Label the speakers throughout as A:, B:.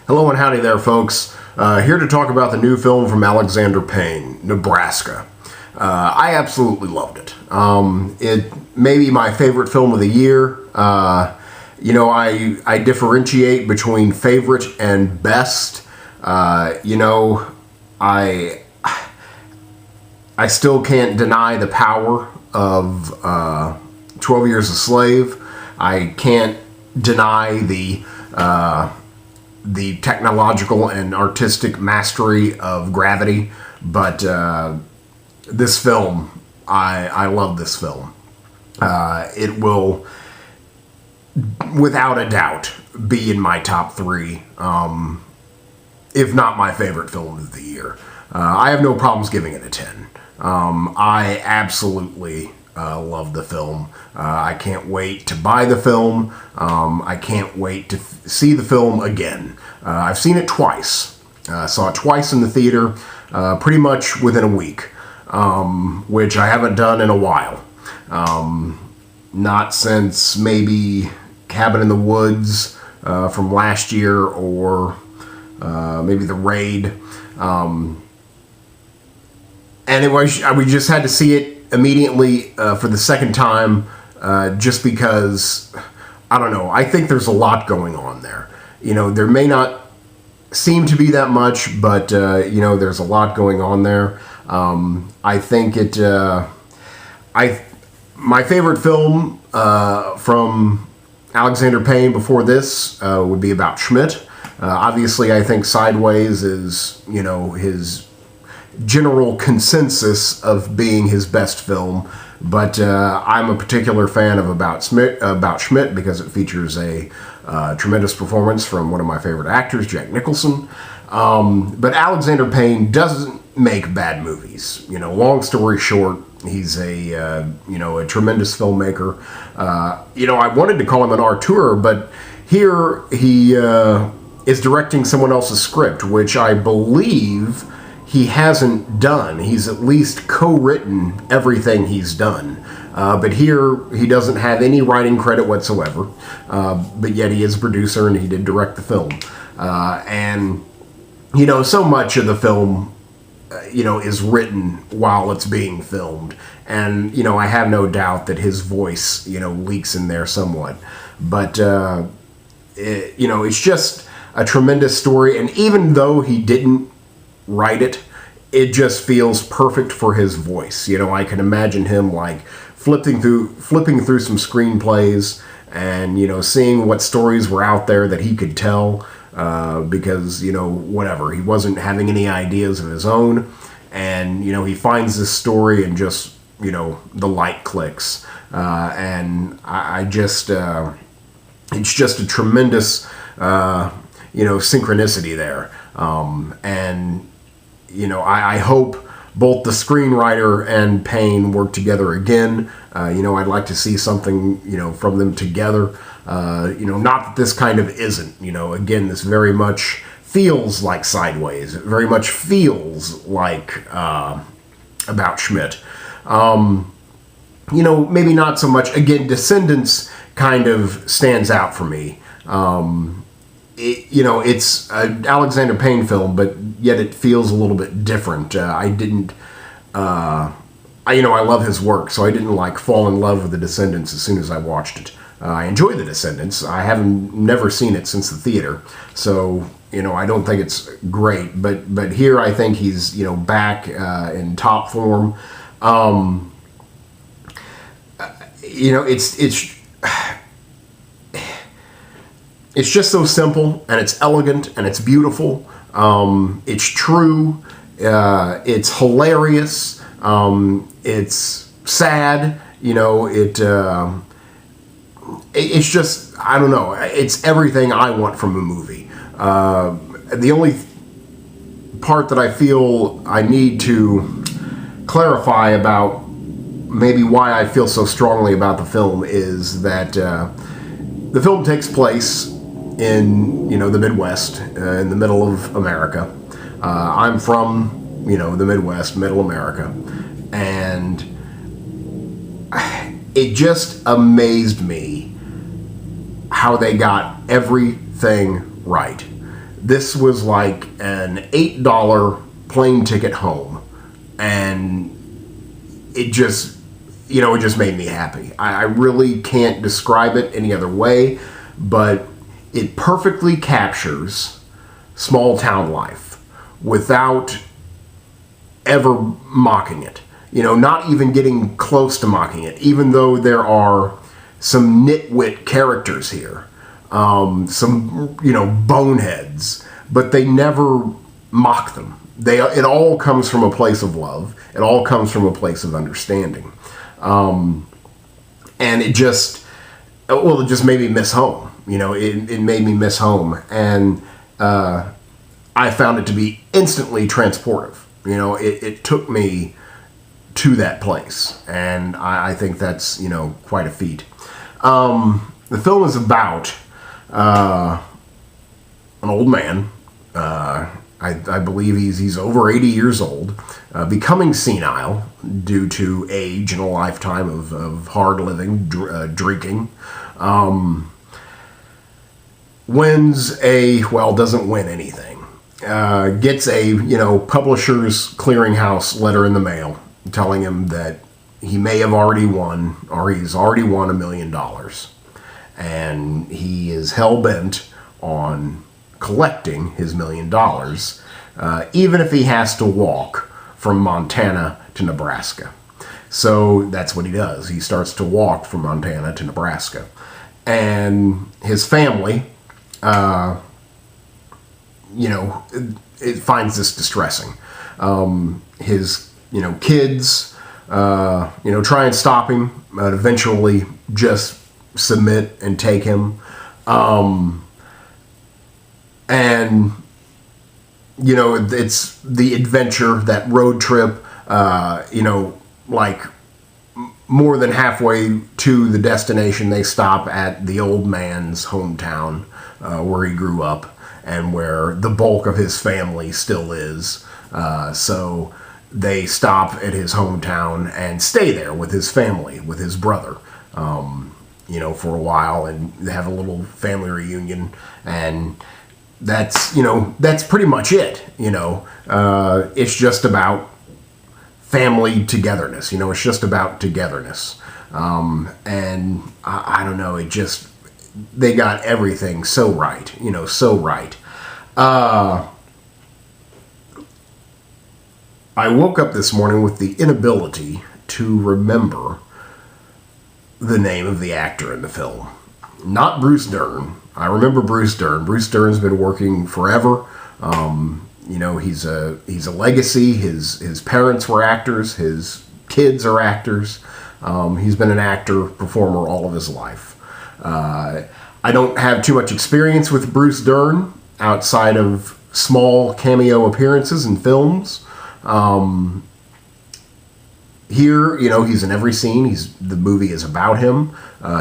A: Hello and howdy there, folks. Here to talk about the new film from Alexander Payne, Nebraska. I absolutely loved it. It may be my favorite film of the year. I differentiate between favorite and best. I still can't deny the power of 12 Years a Slave. I can't deny the technological and artistic mastery of Gravity, but this film, I love this film. It will, without a doubt, be in my top three, if not my favorite film of the year. I have no problems giving it a 10. I absolutely love the film. I can't wait to buy the film. I can't wait to see the film again. I've seen it twice. Saw it twice in the theater, pretty much within a week, which I haven't done in a while. Not since maybe Cabin in the Woods from last year, or maybe The Raid. And we just had to see it immediately for the second time, just because, I don't know, I think there's a lot going on there. There may not seem to be that much, but, there's a lot going on there. I think my favorite film from Alexander Payne before this would be About Schmidt. Obviously, I think Sideways is, his general consensus of being his best film, but I'm a particular fan of About Schmidt because it features a tremendous performance from one of my favorite actors, Jack Nicholson. But Alexander Payne doesn't make bad movies. Long story short, he's a tremendous filmmaker. I wanted to call him an auteur, but here he is directing someone else's script, which I believe he hasn't done. He's at least co-written everything he's done. But here, he doesn't have any writing credit whatsoever. But yet he is a producer and he did direct the film. And so much of the film, is written while it's being filmed. And, I have no doubt that his voice, leaks in there somewhat. But, it's just a tremendous story. And even though he didn't write it, it just feels perfect for his voice. I can imagine him flipping through some screenplays and seeing what stories were out there that he could tell, because whatever, he wasn't having any ideas of his own, and he finds this story and just the light clicks, and I just it's just a tremendous synchronicity there, and I hope both the screenwriter and Payne work together again. I'd like to see something, from them together. Not that this kind of isn't. Again, this very much feels like Sideways. It very much feels like About Schmidt. Maybe not so much. Again, Descendants kind of stands out for me. It's an Alexander Payne film, but yet it feels a little bit different. I love his work, so I didn't fall in love with The Descendants as soon as I watched it. I enjoy The Descendants. I haven't never seen it since the theater, so I don't think it's great. But here I think he's back in top form. It's just so simple, and it's elegant, and it's beautiful. It's true. It's hilarious. It's sad. It's just, I don't know. It's everything I want from a movie. The only part that I feel I need to clarify about maybe why I feel so strongly about the film is that the film takes place in the Midwest, in the middle of America. I'm from the Midwest, middle America, and it just amazed me how they got everything right. This was like an $8 plane ticket home, and it just, it just made me happy. I really can't describe it any other way, but it perfectly captures small town life without ever mocking it. Not even getting close to mocking it, even though there are some nitwit characters here, some, boneheads, but they never mock them. It all comes from a place of love. It all comes from a place of understanding. And it just made me miss home. It made me miss home. And I found it to be instantly transportive. It took me to that place. And I think that's, quite a feat. The film is about an old man. I believe he's over 80 years old, becoming senile due to age and a lifetime of hard living, drinking. Doesn't win anything. Gets a, publisher's clearinghouse letter in the mail telling him that he may have already won, or he's already won $1 million. And he is hell-bent on collecting his $1 million, even if he has to walk from Montana to Nebraska. So that's what he does. He starts to walk from Montana to Nebraska. And his family, it finds this distressing. His, kids, try and stop him, but eventually just submit and take him. And, it's the adventure, that road trip, more than halfway to the destination, they stop at the old man's hometown, where he grew up and where the bulk of his family still is. So they stop at his hometown and stay there with his family, with his brother, for a while, and have a little family reunion. And that's pretty much it. It's just about family togetherness. It's just about togetherness. And I don't know, they got everything so right, so right. I woke up this morning with the inability to remember the name of the actor in the film. Not Bruce Dern. I remember Bruce Dern. Bruce Dern's been working forever. He's a legacy. His parents were actors. His kids are actors. He's been an actor, performer all of his life. I don't have too much experience with Bruce Dern outside of small cameo appearances in films. Here, he's in every scene. The movie is about him.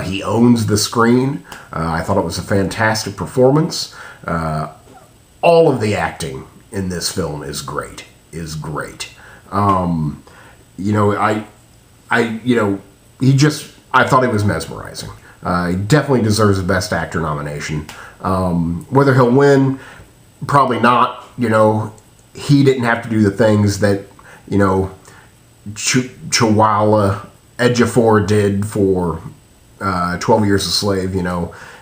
A: He owns the screen. I thought it was a fantastic performance. All of the acting in this film is great. I thought he was mesmerizing. He definitely deserves a Best Actor nomination. Whether he'll win, probably not. He didn't have to do the things that, Chihuahua Ejiofor did for 12 Years a Slave, and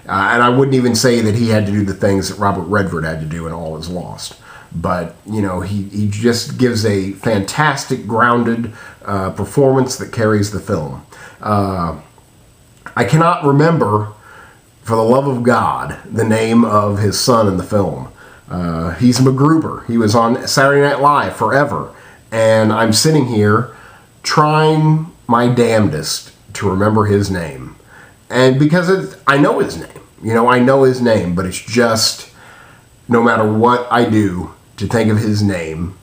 A: I wouldn't even say that he had to do the things that Robert Redford had to do in All Is Lost. But, he just gives a fantastic, grounded performance that carries the film. I cannot remember, for the love of God, the name of his son in the film. He's MacGruber. He was on Saturday Night Live forever. And I'm sitting here trying my damnedest to remember his name. And because I know his name. But it's just, no matter what I do to think of his name,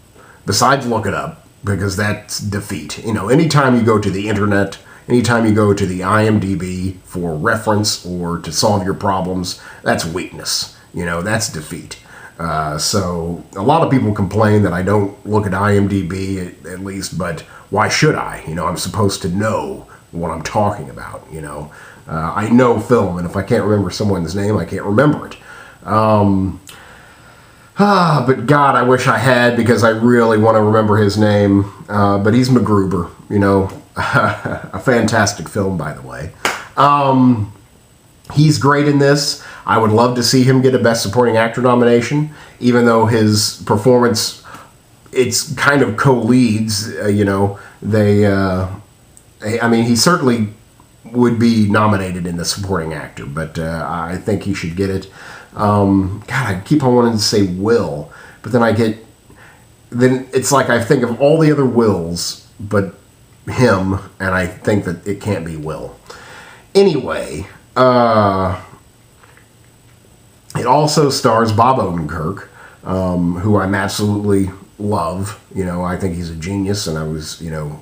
A: besides look it up, because that's defeat. Anytime you go to the internet, anytime you go to the IMDb for reference or to solve your problems, that's weakness. That's defeat. So a lot of people complain that I don't look at IMDb at least, but why should I? I'm supposed to know what I'm talking about. I know film, and if I can't remember someone's name, I can't remember it. But God, I wish I had, because I really want to remember his name. But he's MacGruber, a fantastic film, by the way. He's great in this. I would love to see him get a Best Supporting Actor nomination, even though his performance, it's kind of co-leads, he certainly would be nominated in the supporting actor, but I think he should get it. God, I keep on wanting to say Will, but then it's like I think of all the other Wills, but him, and I think that it can't be Will. Anyway, it also stars Bob Odenkirk, who I'm absolutely love. I think he's a genius, and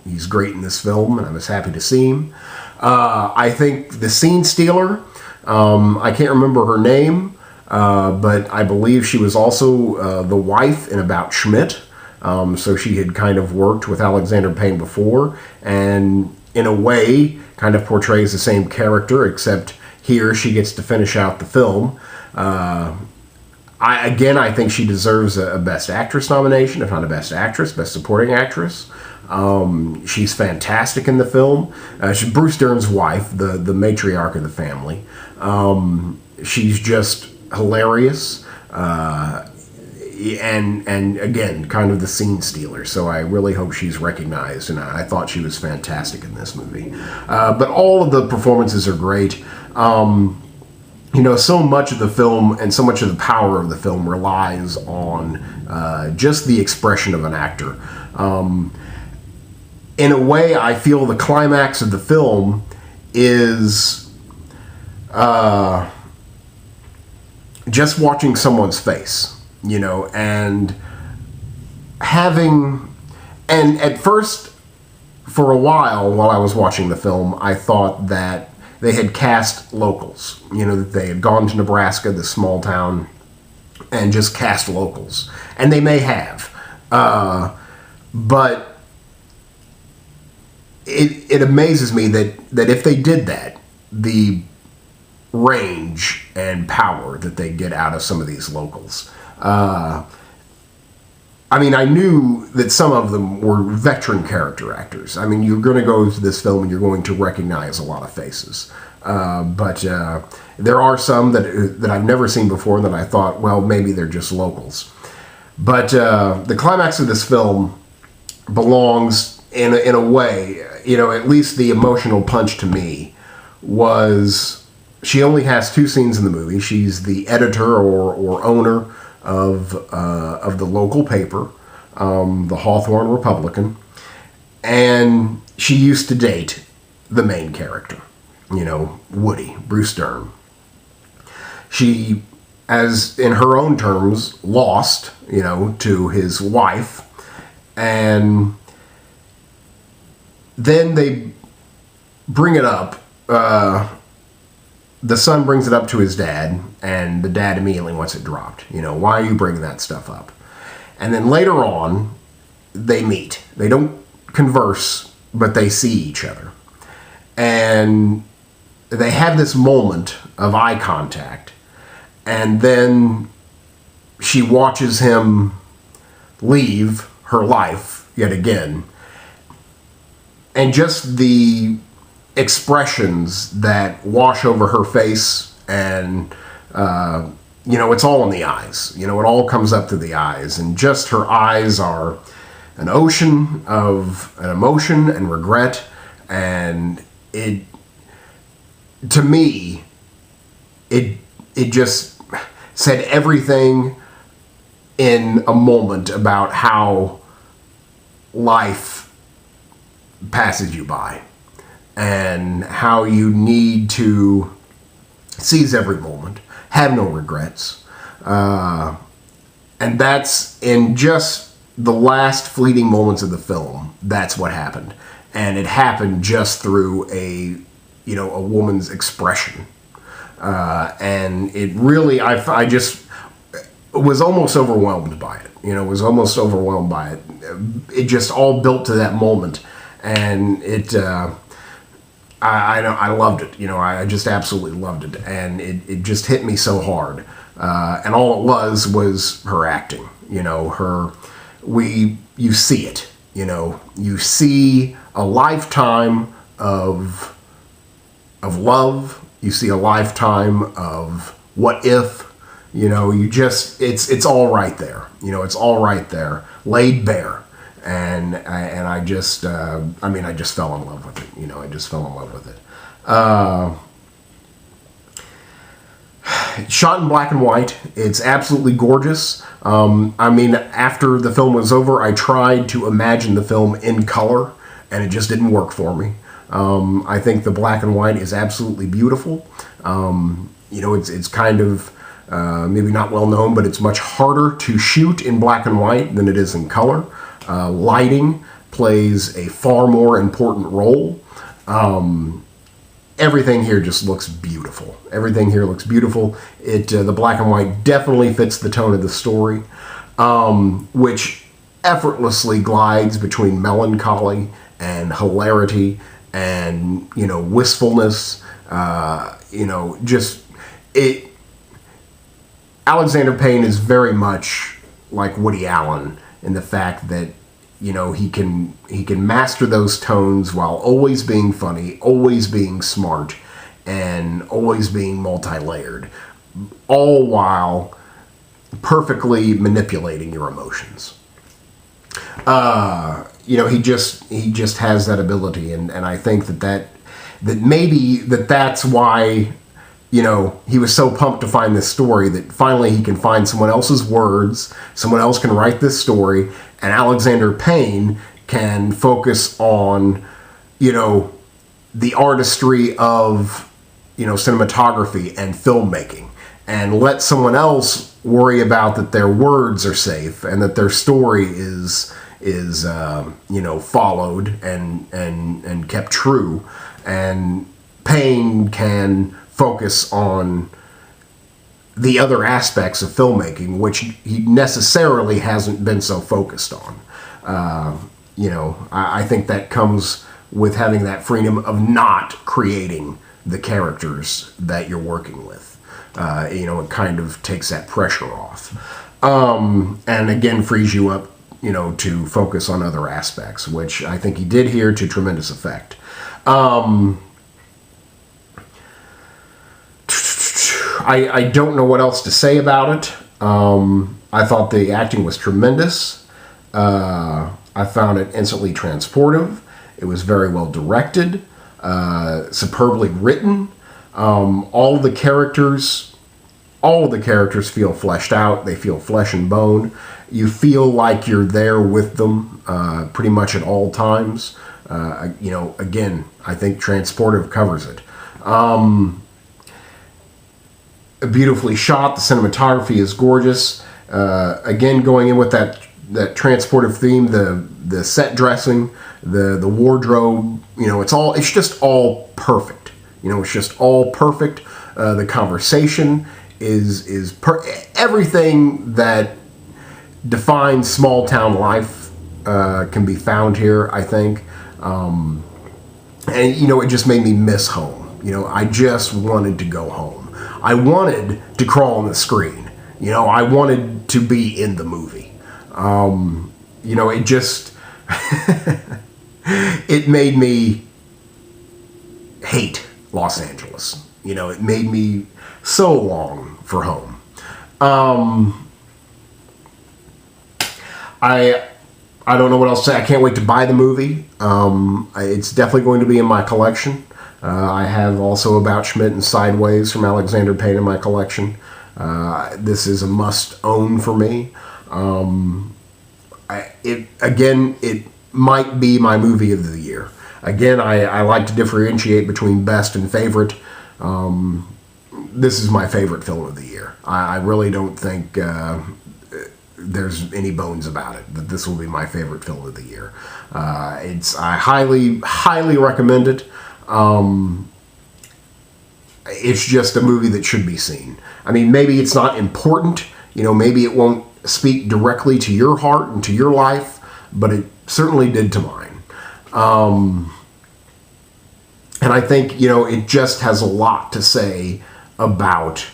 A: he's great in this film, and I was happy to see him. I think the scene stealer, I can't remember her name, but I believe she was also the wife in About Schmidt. So she had kind of worked with Alexander Payne before, and in a way kind of portrays the same character, except here she gets to finish out the film. I think she deserves a Best Actress nomination, if not a Best Actress, Best Supporting Actress. She's fantastic in the film. She's Bruce Dern's wife, the matriarch of the family. She's just hilarious. And again, kind of the scene stealer. So I really hope she's recognized, and I thought she was fantastic in this movie. But all of the performances are great. So much of the film and so much of the power of the film relies on just the expression of an actor. In a way, I feel the climax of the film is just watching someone's face. And at first, for a while I was watching the film, I thought that they had cast locals, that they had gone to Nebraska, this small town, and just cast locals. And they may have. But it amazes me that if they did that, the range and power that they get out of some of these locals. I knew that some of them were veteran character actors. You're going to go to this film and you're going to recognize a lot of faces. But there are some that I've never seen before that I thought, well, maybe they're just locals. But the climax of this film belongs in a way, at least the emotional punch to me was, she only has 2 scenes in the movie. She's the editor or owner of the local paper, the Hawthorne Republican, and she used to date the main character, Woody, Bruce Dern. She, as in her own terms, lost, to his wife, and then they bring it up. The son brings it up to his dad, and the dad immediately wants it dropped. Why are you bringing that stuff up? And then later on, they meet. They don't converse, but they see each other. And they have this moment of eye contact, and then she watches him leave her life yet again. And just the expressions that wash over her face, and it's all in the eyes. It all comes up to the eyes, and just her eyes are an ocean of an emotion and regret. And to me, it just said everything in a moment about how life passes you by, and how you need to seize every moment, have no regrets. And that's in just the last fleeting moments of the film. That's what happened. And it happened just through a woman's expression. And it really, I just was almost overwhelmed by it. It just all built to that moment. And I loved it. I just absolutely loved it. And it just hit me so hard. and all it was her acting. You see it. You see a lifetime of love. You see a lifetime of what if. It's all right there. It's all right there, laid bare. And I just fell in love with it. I just fell in love with it. Shot in black and white. It's absolutely gorgeous. After the film was over, I tried to imagine the film in color, and it just didn't work for me. I think the black and white is absolutely beautiful. It's kind of maybe not well known, but it's much harder to shoot in black and white than it is in color. Lighting plays a far more important role. Everything here just looks beautiful. Everything here looks beautiful. The black and white definitely fits the tone of the story, which effortlessly glides between melancholy and hilarity and, wistfulness. Alexander Payne is very much like Woody Allen in the fact that he can master those tones while always being funny, always being smart, and always being multi-layered, all while perfectly manipulating your emotions. He just has that ability, and I think that maybe that's why he was so pumped to find this story, that finally he can find someone else's words, someone else can write this story, and Alexander Payne can focus on, the artistry of, cinematography and filmmaking, and let someone else worry about that their words are safe and that their story is followed and kept true. And Payne can focus on the other aspects of filmmaking, which he necessarily hasn't been so focused on. I think that comes with having that freedom of not creating the characters that you're working with. It kind of takes that pressure off. And again, frees you up, to focus on other aspects, which I think he did here to tremendous effect. I don't know what else to say about it. I thought the acting was tremendous. I found it instantly transportive. It was very well directed, superbly written. All of the characters feel fleshed out. They feel flesh and bone. You feel like you're there with them pretty much at all times. Again, I think transportive covers it. Beautifully shot. The cinematography is gorgeous. Again, going in with that transportive theme, the set dressing, the wardrobe. It's just all perfect. It's just all perfect. The conversation is everything that defines small town life can be found here, I think. And it just made me miss home. I just wanted to go home. I wanted to crawl on the screen. I wanted to be in the movie. It just it made me hate Los Angeles. It made me so long for home. I don't know what else to say. I can't wait to buy the movie. It's definitely going to be in my collection. I have also About Schmidt and Sideways from Alexander Payne in my collection. This is a must-own for me. It might be my movie of the year. Again, I like to differentiate between best and favorite. This is my favorite film of the year. I really don't think there's any bones about it that this will be my favorite film of the year. I highly, highly recommend it. It's just a movie that should be seen. Maybe it's not important. Maybe it won't speak directly to your heart and to your life, but it certainly did to mine. And I think, it just has a lot to say about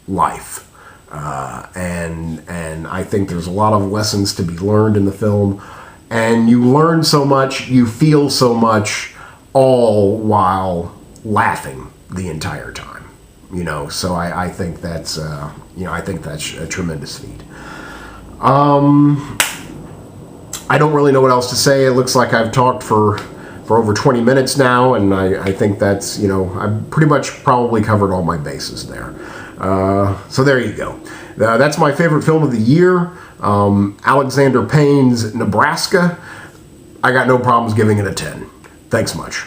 A: life. And I think there's a lot of lessons to be learned in the film. And you learn so much, you feel so much, all while laughing the entire time. So I think that's I think that's a tremendous feat. I don't really know what else to say. It looks like I've talked for over 20 minutes now, and I think that's, I've pretty much probably covered all my bases there. So there you go. That's my favorite film of the year. Alexander Payne's Nebraska. I got no problems giving it a 10. Thanks much.